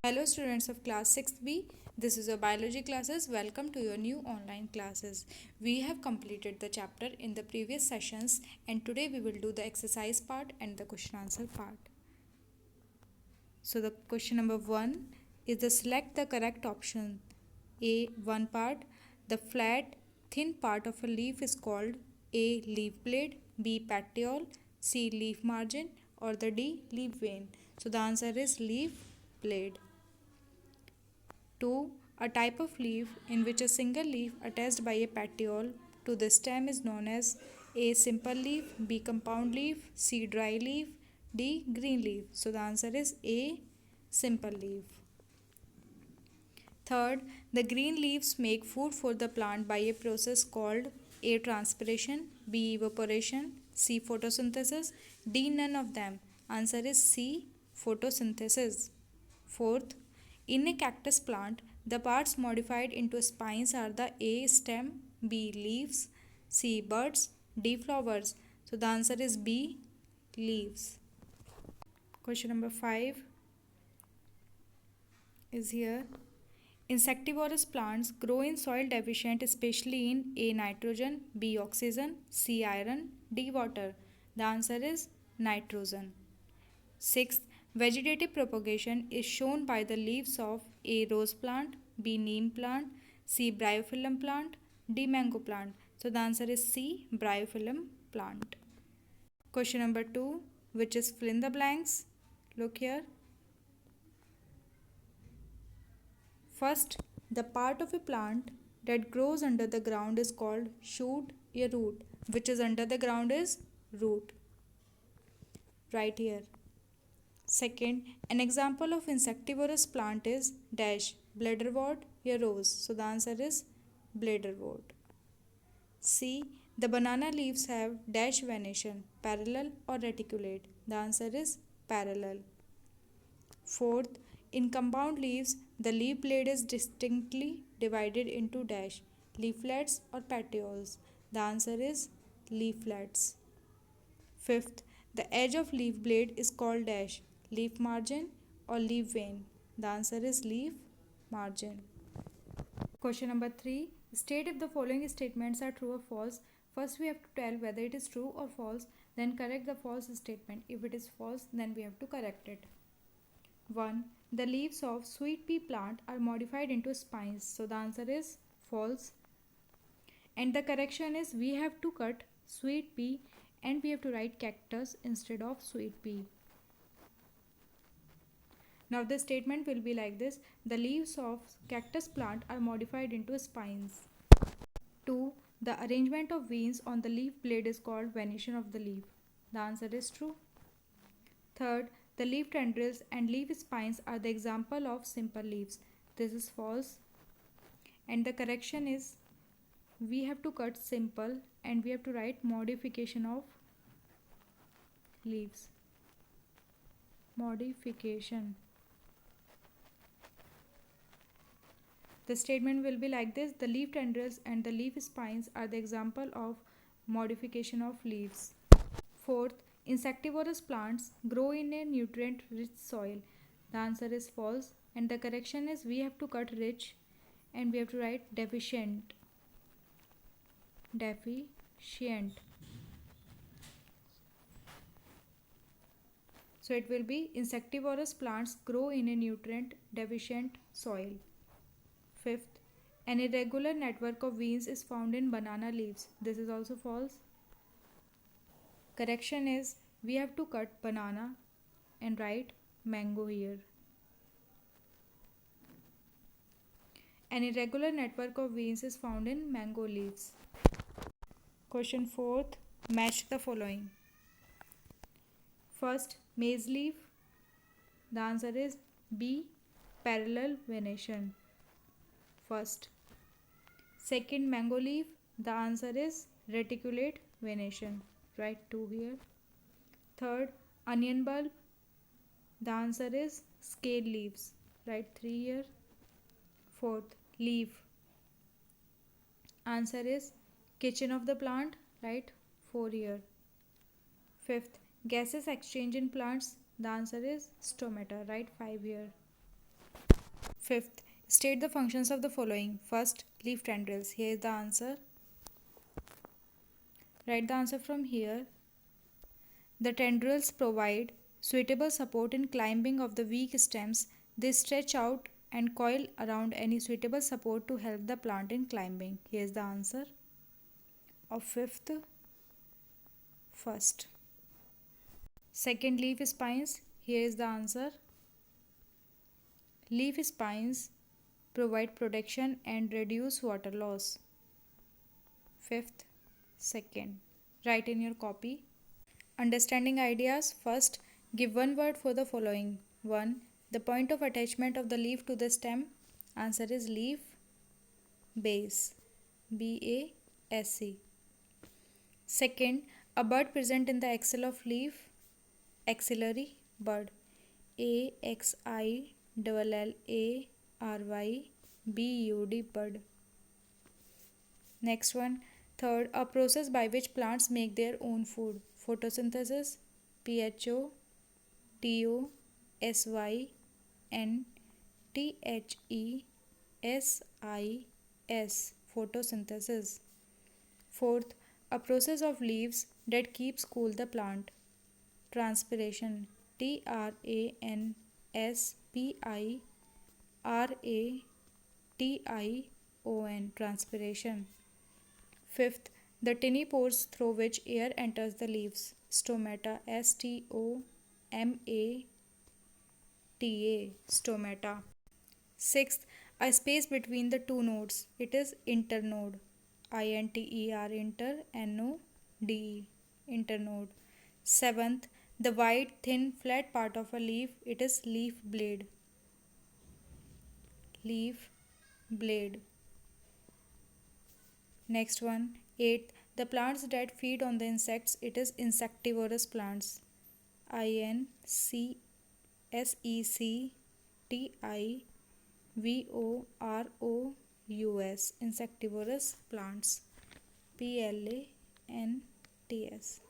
Hello students of class 6B, this is your biology classes. Welcome to your new online classes. We have completed the chapter in the previous sessions and today we will do the exercise part and the question answer part. So the question number 1 is the select the correct option. A. One part. The flat thin part of a leaf is called A. Leaf blade, B. Petiole, C. Leaf margin or the D. Leaf vein. So the answer is leaf blade. 2. A type of leaf in which a single leaf attached by a petiole to the stem is known as A. Simple leaf, B. Compound leaf, C. Dry leaf, D. Green leaf. So the answer is A. Simple leaf. Third, the green leaves make food for the plant by a process called A. Transpiration, B. Evaporation, C. Photosynthesis, D. None of them. Answer is C. Photosynthesis. Fourth, in a cactus plant, the parts modified into spines are the A. Stem, B. Leaves, C. Buds, D. Flowers. So the answer is B. Leaves. Question number 5 is here. Insectivorous plants grow in soil deficient, especially in A. Nitrogen, B. Oxygen, C. Iron, D. Water. The answer is nitrogen. Sixth, vegetative propagation is shown by the leaves of A. Rose plant, B. Neem plant, C. Bryophyllum plant, D. Mango plant. So the answer is C. Bryophyllum plant. Question number 2, which is fill in the blanks. Look here. First, the part of a plant that grows under the ground is called shoot, a root, which is under the ground is root. Right here. Second, an example of insectivorous plant is dash, bladderwort, a rose. So the answer is bladderwort. C. The banana leaves have dash venation, parallel or reticulate. The answer is parallel. Fourth, in compound leaves, the leaf blade is distinctly divided into dash, leaflets or petioles. The answer is leaflets. Fifth, the edge of leaf blade is called dash, leaf margin or leaf vein. The answer is leaf margin. Question number 3. State if the following statements are true or false. First we have to tell whether it is true or false, then correct the false statement. If it is false, then we have to correct it. 1. The leaves of sweet pea plant are modified into spines. So the answer is false. And the correction is we have to cut sweet pea and we have to write cactus instead of sweet pea. Now the statement will be like this. The leaves of cactus plant are modified into spines. 2. The arrangement of veins on the leaf blade is called venation of the leaf. The answer is true. Third, the leaf tendrils and leaf spines are the example of simple leaves. This is false. And the correction is we have to cut simple and we have to write modification of leaves. Modification. The statement will be like this. The leaf tendrils and the leaf spines are the example of modification of leaves. Fourth, insectivorous plants grow in a nutrient-rich soil. The answer is false. And the correction is we have to cut rich and we have to write deficient. Deficient. So it will be insectivorous plants grow in a nutrient-deficient soil. Fifth, an irregular network of veins is found in banana leaves. This is also false. Correction is we have to cut banana and write mango here. An irregular network of veins is found in mango leaves. Question 4th, match the following. First, maize leaf. The answer is B, parallel venation. First. Second, mango leaf. The answer is reticulate venation. Write 2 here. Third, onion bulb. The answer is scale leaves. Write 3 here. Fourth, leaf. Answer is kitchen of the plant. Write 4 here. Fifth, gases exchange in plants. The answer is stomata. Write 5 here. Fifth, state the functions of the following. First, leaf tendrils. Here is the answer. Write the answer from here. The tendrils provide suitable support in climbing of the weak stems. They stretch out and coil around any suitable support to help the plant in climbing. Here is the answer of fifth. First. Second, leaf spines. Here is the answer. Leaf spines provide protection and reduce water loss. Fifth, second. Write in your copy. Understanding ideas. First, give one word for the following. 1. The point of attachment of the leaf to the stem. Answer is leaf base. BASE. Second, a bud present in the axil of leaf. Axillary bud. AXILLLARY BUD bud. Next one. Third, a process by which plants make their own food. Photosynthesis. PHOTOSYNTHESIS. Photosynthesis. Fourth, a process of leaves that keeps cool the plant. Transpiration. TRANSPIRATION. Transpiration. Fifth, the tiny pores through which air enters the leaves. Stomata. STOMATA. Stomata. Sixth, a space between the two nodes. It is internode. INTER. Internode. Seventh, the wide, thin, flat part of a leaf. It is leaf blade. Next one. Eighth, the plants that feed on the insects. It is insectivorous plants. INSECTIVOROUS. Insectivorous plants. PLANTS.